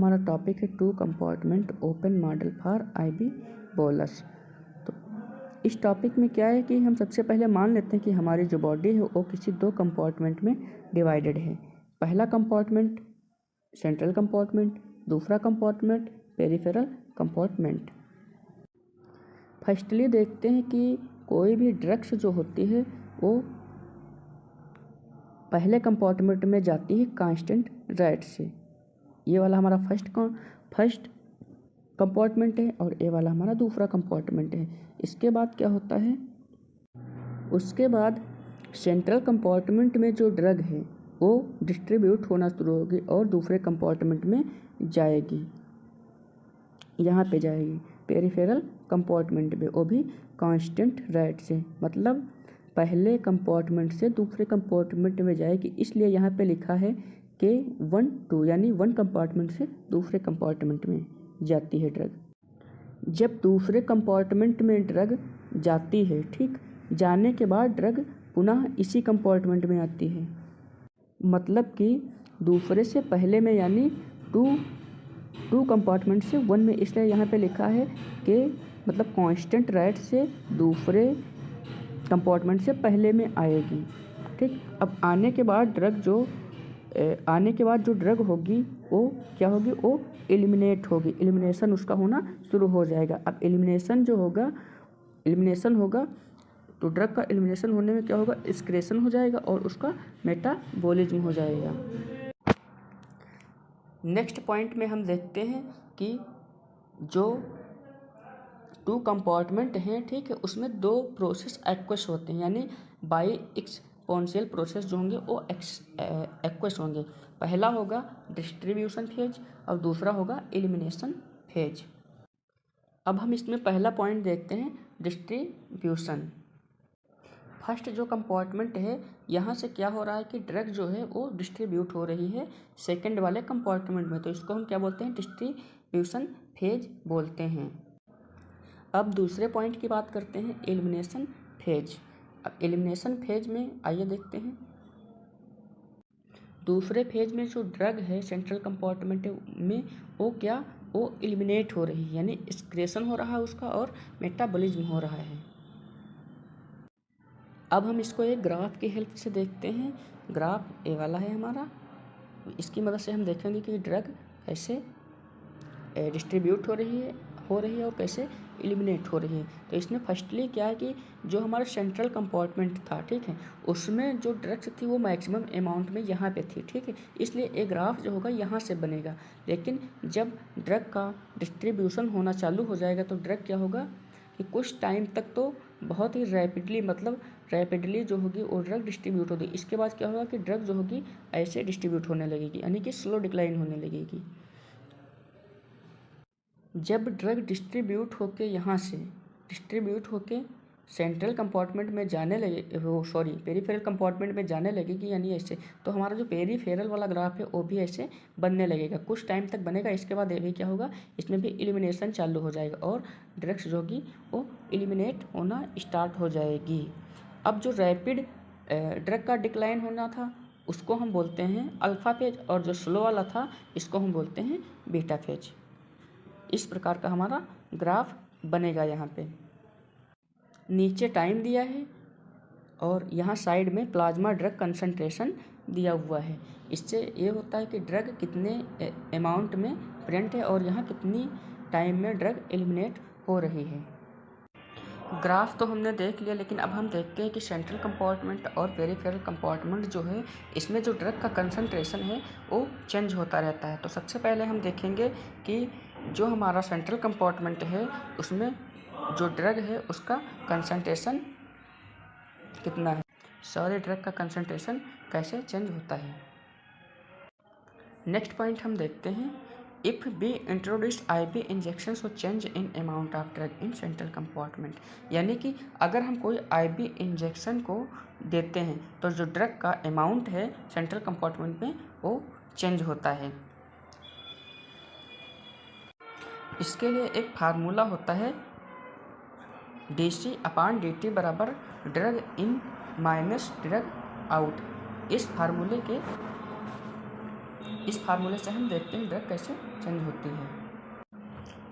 हमारा टॉपिक है 2 compartment open model for IB bolus. तो इस टॉपिक में क्या है कि हम सबसे पहले मान लेते हैं कि हमारी जो बॉडी है वो किसी 2 कंपार्टमेंट में डिवाइडेड है। पहला कंपार्टमेंट सेंट्रल कंपार्टमेंट, दूसरा कंपार्टमेंट पेरिफेरल कंपार्टमेंट। फर्स्टली देखते हैं कि कोई भी ड्रग्स जो होती है वो पहले कंपार्टमेंट में जाती है कांस्टेंट रेट से। ये वाला हमारा फर्स्ट कंपार्टमेंट है और ये वाला हमारा दूसरा कंपार्टमेंट है। इसके बाद क्या होता है, उसके बाद सेंट्रल कंपार्टमेंट में जो ड्रग है वो डिस्ट्रीब्यूट होना शुरू होगी और दूसरे कंपार्टमेंट में जाएगी, यहाँ पे जाएगी पेरिफेरल कंपार्टमेंट में, वो भी कांस्टेंट रेट से, मतलब पहले कंपार्टमेंट से दूसरे कंपार्टमेंट में जाएगी। इसलिए यहाँ पे लिखा है कि 1 2 यानी 1 कंपार्टमेंट से दूसरे कंपार्टमेंट में जाती है ड्रग। जब दूसरे कंपार्टमेंट में ड्रग जाती है, ठीक, जाने के बाद ड्रग पुनः इसी कंपार्टमेंट में आती है, मतलब कि दूसरे से पहले में, यानी टू कंपार्टमेंट से 1 में। इसलिए यहाँ पे लिखा है कि मतलब कांस्टेंट रेट से दूसरे कंपार्टमेंट से पहले में आएगी, ठीक। अब आने के बाद जो ड्रग होगी वो क्या होगी, वो एलिमिनेट होगी, एलिमिनेशन उसका होना शुरू हो जाएगा। अब एलिमिनेशन होगा तो ड्रग का एलिमिनेशन होने में क्या होगा, एक्सक्रेशन हो जाएगा और उसका मेटाबॉलिज्म हो जाएगा। नेक्स्ट पॉइंट में हम देखते हैं कि जो 2 कंपार्टमेंट हैं, ठीक है, उसमें 2 प्रोसेस एक्वस होते हैं, यानी बाई एक्सपोनेंशियल प्रोसेस जो होंगे वो एक्वस होंगे। पहला होगा डिस्ट्रीब्यूशन फेज और दूसरा होगा एलिमिनेशन फेज। अब हम इसमें पहला पॉइंट देखते हैं, डिस्ट्रीब्यूशन। फर्स्ट जो कंपार्टमेंट है, यहाँ से क्या हो रहा है कि ड्रग जो है वो डिस्ट्रीब्यूट हो रही है सेकंड वाले कंपार्टमेंट में, तो इसको हम क्या बोलते हैं, डिस्ट्रीब्यूशन फेज बोलते हैं। अब दूसरे पॉइंट की बात करते हैं, एलिमिनेशन फेज। अब एलिमिनेशन फेज में आइए देखते हैं, दूसरे फेज में जो ड्रग है सेंट्रल कंपार्टमेंट में वो एलिमिनेट हो रही है, यानी एक्सक्रेशन हो रहा है उसका और मेटाबॉलिज्म हो रहा है। अब हम इसको एक ग्राफ की हेल्प से देखते हैं। ग्राफ ए वाला है हमारा, इसकी मदद से हम देखेंगे कि ड्रग कैसे डिस्ट्रीब्यूट हो रही है और कैसे एलिमिनेट हो रही है। तो इसमें फर्स्टली क्या है कि जो हमारा सेंट्रल कंपार्टमेंट था, ठीक है, उसमें जो ड्रग्स थी वो मैक्सिमम अमाउंट में यहाँ पे थी, ठीक है, इसलिए एक ग्राफ जो होगा यहाँ से बनेगा। लेकिन जब ड्रग का डिस्ट्रीब्यूशन होना चालू हो जाएगा तो ड्रग क्या होगा कि कुछ टाइम तक तो बहुत ही रैपिडली जो होगी वो ड्रग डिस्ट्रीब्यूट होगी। इसके बाद क्या होगा कि ड्रग जो होगी ऐसे डिस्ट्रीब्यूट होने लगेगी, यानी कि स्लो डिक्लाइन होने लगेगी। जब ड्रग डिस्ट्रीब्यूट होके सेंट्रल कंपार्टमेंट में जाने लगे, पेरिफेरल कंपार्टमेंट में जाने लगेगी, यानी ऐसे, तो हमारा जो पेरिफेरल वाला ग्राफ है वो भी ऐसे बनने लगेगा, कुछ टाइम तक बनेगा। इसके बाद ये भी क्या होगा, इसमें भी एलिमिनेशन चालू हो जाएगा और ड्रग्स जो होगी वो एलिमिनेट होना स्टार्ट हो जाएगी। अब जो रैपिड ड्रग का डिक्लाइन होना था उसको हम बोलते हैं अल्फ़ा फेज, और जो स्लो वाला था इसको हम बोलते हैं बीटा फेज। इस प्रकार का हमारा ग्राफ बनेगा। यहाँ पे नीचे टाइम दिया है और यहाँ साइड में प्लाज्मा ड्रग कंसंट्रेशन दिया हुआ है। इससे ये होता है कि ड्रग कितने अमाउंट में प्रेजेंट है और यहाँ कितनी टाइम में ड्रग एलिमिनेट हो रही है। ग्राफ तो हमने देख लिया, लेकिन अब हम देखते हैं कि सेंट्रल कंपार्टमेंट और पेरिफेरल कंपार्टमेंट जो है इसमें जो ड्रग का कंसंट्रेशन है वो चेंज होता रहता है। तो सबसे पहले हम देखेंगे कि जो हमारा सेंट्रल कंपार्टमेंट है उसमें जो ड्रग है उसका कंसंट्रेशन कितना है, सारे ड्रग का कंसंट्रेशन कैसे चेंज होता है। नेक्स्ट पॉइंट हम देखते हैं, if we introduced IV injection so change in amount of drug in central compartment, यानी कि अगर हम कोई आईवी इंजेक्शन को देते हैं तो जो ड्रग का अमाउंट है सेंट्रल कंपार्टमेंट में वो चेंज होता है। इसके लिए एक फार्मूला होता है, dc/dt बराबर drug in minus drug out. इस फार्मूले के इस फार्मूले से हम देखते हैं ड्रग कैसे चेंज होती है।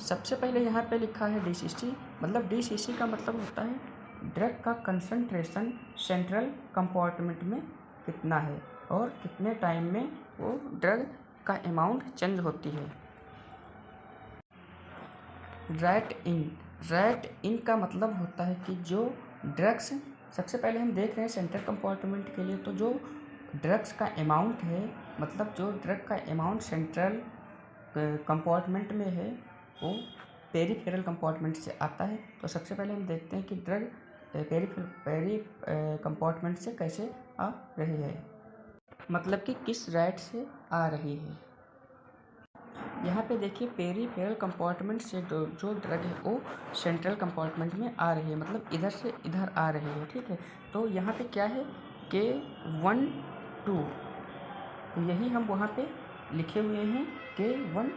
सबसे पहले यहाँ पे लिखा है DCC, मतलब DCC का मतलब होता है ड्रग का कंसंट्रेशन सेंट्रल कंपार्टमेंट में कितना है और कितने टाइम में वो ड्रग का अमाउंट चेंज होती है। राइट इन का मतलब होता है कि जो ड्रग्स, सबसे पहले हम देख रहे हैं सेंट्रल कंपार्टमेंट के लिए, तो जो ड्रग्स का अमाउंट है, मतलब जो ड्रग का अमाउंट सेंट्रल कंपार्टमेंट में है वो पेरीफेरल कंपार्टमेंट से आता है। तो सबसे पहले हम देखते हैं कि ड्रग पेरी कंपार्टमेंट से कैसे आ रही है, मतलब कि किस राइट से आ रही है। यहाँ पे देखिए पेरीफेरल कंपार्टमेंट से जो ड्रग है वो सेंट्रल कंपार्टमेंट में आ रही है, मतलब इधर से इधर आ रही है, ठीक है। तो यहाँ पे क्या है K1 2, तो यही हम वहाँ पे लिखे हुए हैं K1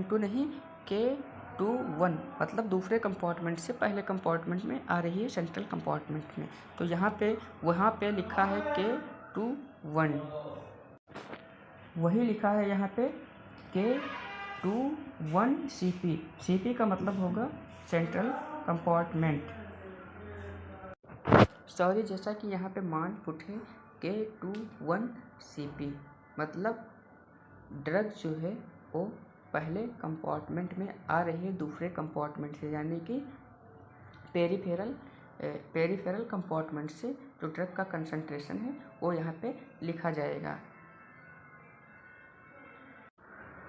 2 नहीं K2 1, मतलब दूसरे कंपार्टमेंट से पहले कंपार्टमेंट में आ रही है सेंट्रल कंपार्टमेंट में। तो यहाँ पे वहाँ पे लिखा है K2 1, वही लिखा है यहाँ पे K2 1 CP का मतलब होगा सेंट्रल कंपार्टमेंट। सॉरी, जैसा कि यहाँ पे मान पुट है K2 1 CP, मतलब ड्रग जो है वो पहले कंपार्टमेंट में आ रही है दूसरे कंपार्टमेंट से, यानी कि पेरीफेरल कंपार्टमेंट से जो ड्रग का कंसंट्रेशन है वो यहाँ पे लिखा जाएगा।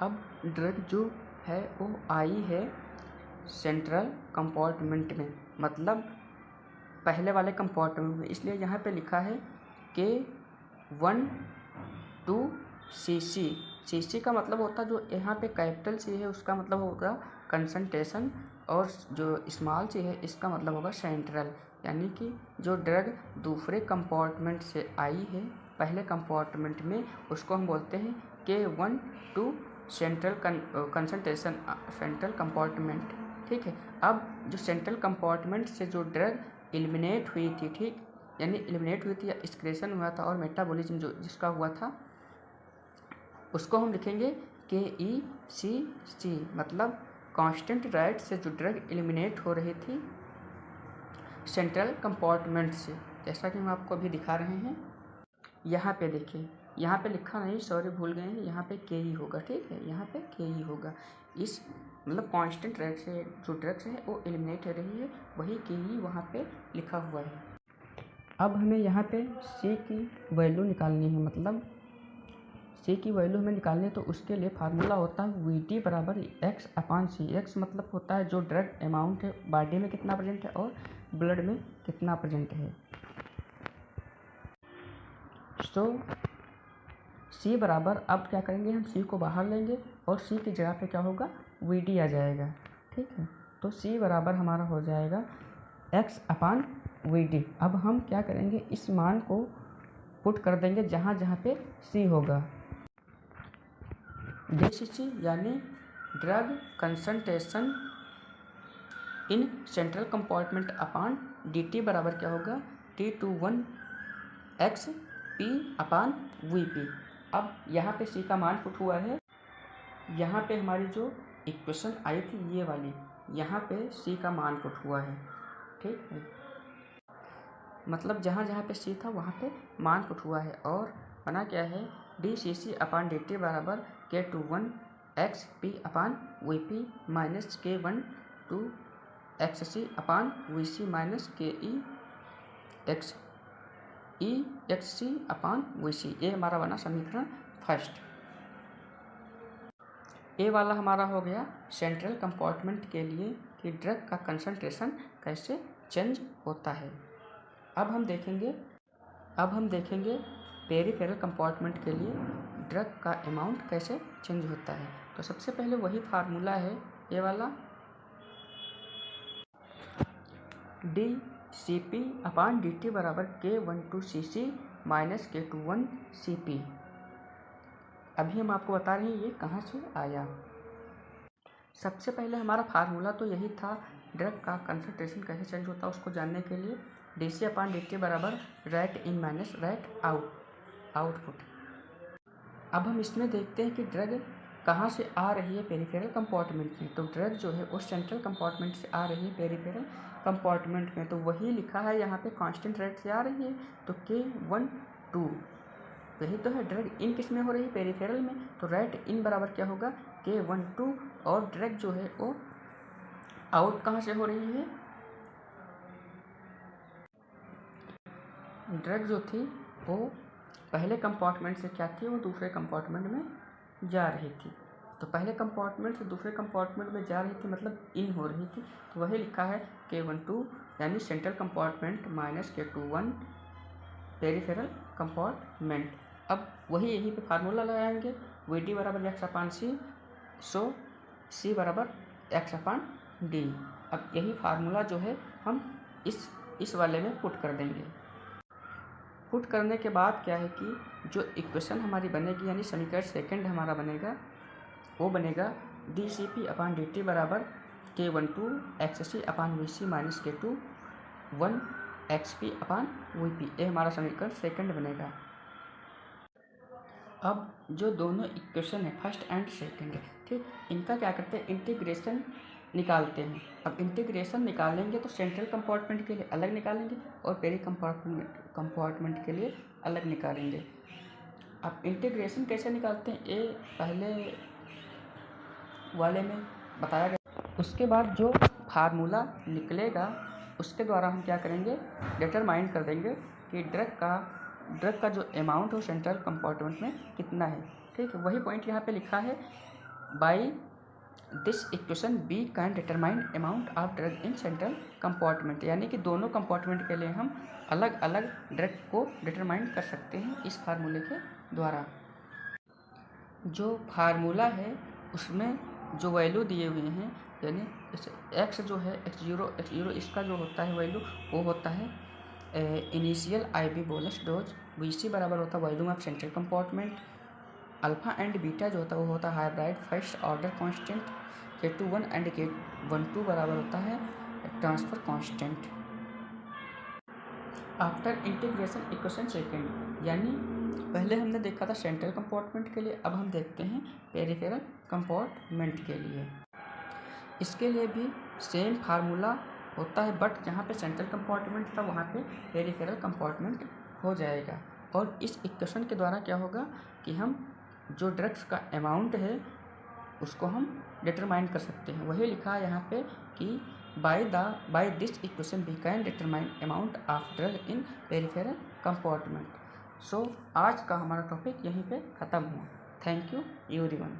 अब ड्रग जो है वो आई है सेंट्रल कंपार्टमेंट में, मतलब पहले वाले कंपार्टमेंट में, इसलिए यहाँ पे लिखा है K1 2 CC का मतलब होता है जो यहाँ पे कैपिटल C है उसका मतलब होगा कंसंट्रेशन, और जो स्मॉल C है इसका मतलब होगा सेंट्रल, यानी कि जो ड्रग दूसरे कंपार्टमेंट से आई है पहले कंपार्टमेंट में उसको हम बोलते हैं K1 2 central concentration central compartment, ठीक है। अब जो सेंट्रल कंपार्टमेंट से जो ड्रग एलिमिनेट हुई थी, ठीक, यानी एलिमिनेट हुई थी या एक्सक्रेशन हुआ था और मेटाबॉलिज्म जो जिसका हुआ था उसको हम लिखेंगे KECC, मतलब कांस्टेंट राइट से जो ड्रग एलिमिनेट हो रही थी सेंट्रल कंपार्टमेंट से, जैसा कि हम आपको अभी दिखा रहे हैं। यहाँ पे देखिए, यहाँ पे लिखा नहीं, सॉरी भूल गए हैं, यहाँ पे KE होगा, ठीक है, यहाँ पे KE होगा। इस मतलब कांस्टेंट रेट से जो ड्रग्स है वो एलिमिनेट हो रही है, वही KE वहाँ पे लिखा हुआ है। अब हमें यहाँ पे C की वैल्यू निकालनी है, मतलब C की वैल्यू हमें निकालनी है, तो उसके लिए फार्मूला होता है VT बराबर X/C। X मतलब होता है जो ड्रग अमाउंट है बॉडी में कितना प्रेजेंट है और ब्लड में कितना प्रेजेंट है। तो C बराबर, अब क्या करेंगे हम C को बाहर लेंगे और C की जगह पे क्या होगा VD आ जाएगा, ठीक है। तो C बराबर हमारा हो जाएगा X/VD। अब हम क्या करेंगे इस मान को पुट कर देंगे जहाँ जहाँ पे C होगा। DCC यानी drug concentration in central compartment upon DT बराबर क्या होगा T21 XP/VP। अब यहाँ पे C का मान पुट हुआ है, यहाँ पे हमारी जो इक्वेशन आई थी ये वाली, यहाँ पे C का मान पुट हुआ है, ठीक है, मतलब जहाँ जहाँ पे C था वहाँ पे मान पुट हुआ है, और बना क्या है DCC/DT बराबर K21 XP/VP minus K1 2 XC/VC minus KEXC/VC। ये हमारा बना समीकरण फर्स्ट। ए वाला हमारा हो गया सेंट्रल कंपार्टमेंट के लिए कि ड्रग का कंसंट्रेशन कैसे चेंज होता है। अब हम देखेंगे पेरीफेरल कंपार्टमेंट के लिए ड्रग का अमाउंट कैसे चेंज होता है। तो सबसे पहले वही फार्मूला है ये वाला DCP/DT बराबर K12 CC minus K21 CP। अभी हम आपको बता रहे हैं ये कहाँ से आया। सबसे पहले हमारा फार्मूला तो यही था, ड्रग का कंसंट्रेशन कैसे चेंज होता है उसको जानने के लिए DC/DT बराबर राइट इन माइनस राइट आउटपुट। अब हम इसमें देखते हैं कि ड्रग कहाँ से आ रही है पेरिफेरल कंपार्टमेंट में। तो ड्रग जो है वो सेंट्रल कंपार्टमेंट से आ रही है पेरिफेरल कंपार्टमेंट में। तो वही लिखा है यहाँ पे कांस्टेंट रेट से आ रही है, तो K12 यही तो है। ड्रग इन किस में हो रही है? पेरिफेरल में। तो रेट इन बराबर क्या होगा? K12। और ड्रग जो है वो आउट कहाँ से हो रही है? ड्रग जो थी वो पहले कंपार्टमेंट से क्या थी, वो दूसरे कंपार्टमेंट में जा रही थी। तो पहले कंपार्टमेंट से दूसरे कंपार्टमेंट में जा रही थी, मतलब इन हो रही थी। तो वही लिखा है K12 यानी central compartment minus K21 peripheral compartment. अब वही यहीं पे फार्मूला लगाएंगे, VD बराबर एक्स अपान सी, सो C बराबर एक्स अपान डी। अब यही फार्मूला जो है हम इस वाले में पुट कर देंगे। पुट करने के बाद क्या है कि जो इक्वेशन हमारी बनेगी यानी समीकरण सेकंड हमारा बनेगा, वो बनेगा dCp अपान dt बराबर K12 XC अपान VC माइनस K2 1 XP अपान VP। ये हमारा समीकरण सेकंड बनेगा। अब जो दोनों इक्वेशन है फर्स्ट एंड सेकंड, ठीक, इनका क्या करते हैं, इंटीग्रेशन निकालते हैं। अब इंटीग्रेशन निकालेंगे तो सेंट्रल कंपार्टमेंट के लिए अलग निकालेंगे और पेरी कंपार्टमेंट के लिए अलग निकालेंगे। अब इंटीग्रेशन कैसे निकालते हैं ये पहले वाले में बताया गया। उसके बाद जो फार्मूला निकलेगा उसके द्वारा हम क्या करेंगे, डिटरमाइन कर देंगे कि ड्रग का जो अमाउंट हो सेंट्रल कंपार्टमेंट में कितना है। ठीक है, वही पॉइंट यहाँ पे लिखा है, by this equation we can determine amount of drug in central compartment. यानी कि दोनों कंपार्टमेंट के लिए हम अलग अलग ड्रग को डिटरमाइन कर सकते हैं इस फार्मूले के द्वारा। जो फार्मूला है उसमें जो वैल्यू दिए हुए हैं, यानी एक्स जो है x0 इसका जो होता है वैल्यू वो होता है initial IV bolus dose. VC बराबर होता है volume of central compartment. Alpha and beta जो होता है वो होता है hybrid first order constant. K21 and K12 बराबर होता है transfer constant. After integration equation second, यानी पहले हमने देखा था सेंट्रल कंपार्टमेंट के लिए, अब हम देखते हैं पेरिफेरल कंपार्टमेंट के लिए। इसके लिए भी सेम फार्मूला होता है, बट जहाँ पे सेंट्रल कंपार्टमेंट था वहाँ पे पेरिफेरल कंपार्टमेंट हो जाएगा। और इस इक्वेशन के द्वारा क्या होगा कि हम जो ड्रग्स का अमाउंट है उसको हम डिटरमाइन कर सकते हैं। वही लिखा है यहाँ पे कि by this equation we can determine amount of drug in peripheral compartment. So आज का हमारा टॉपिक यहीं पे ख़त्म हुआ। Thank you everyone.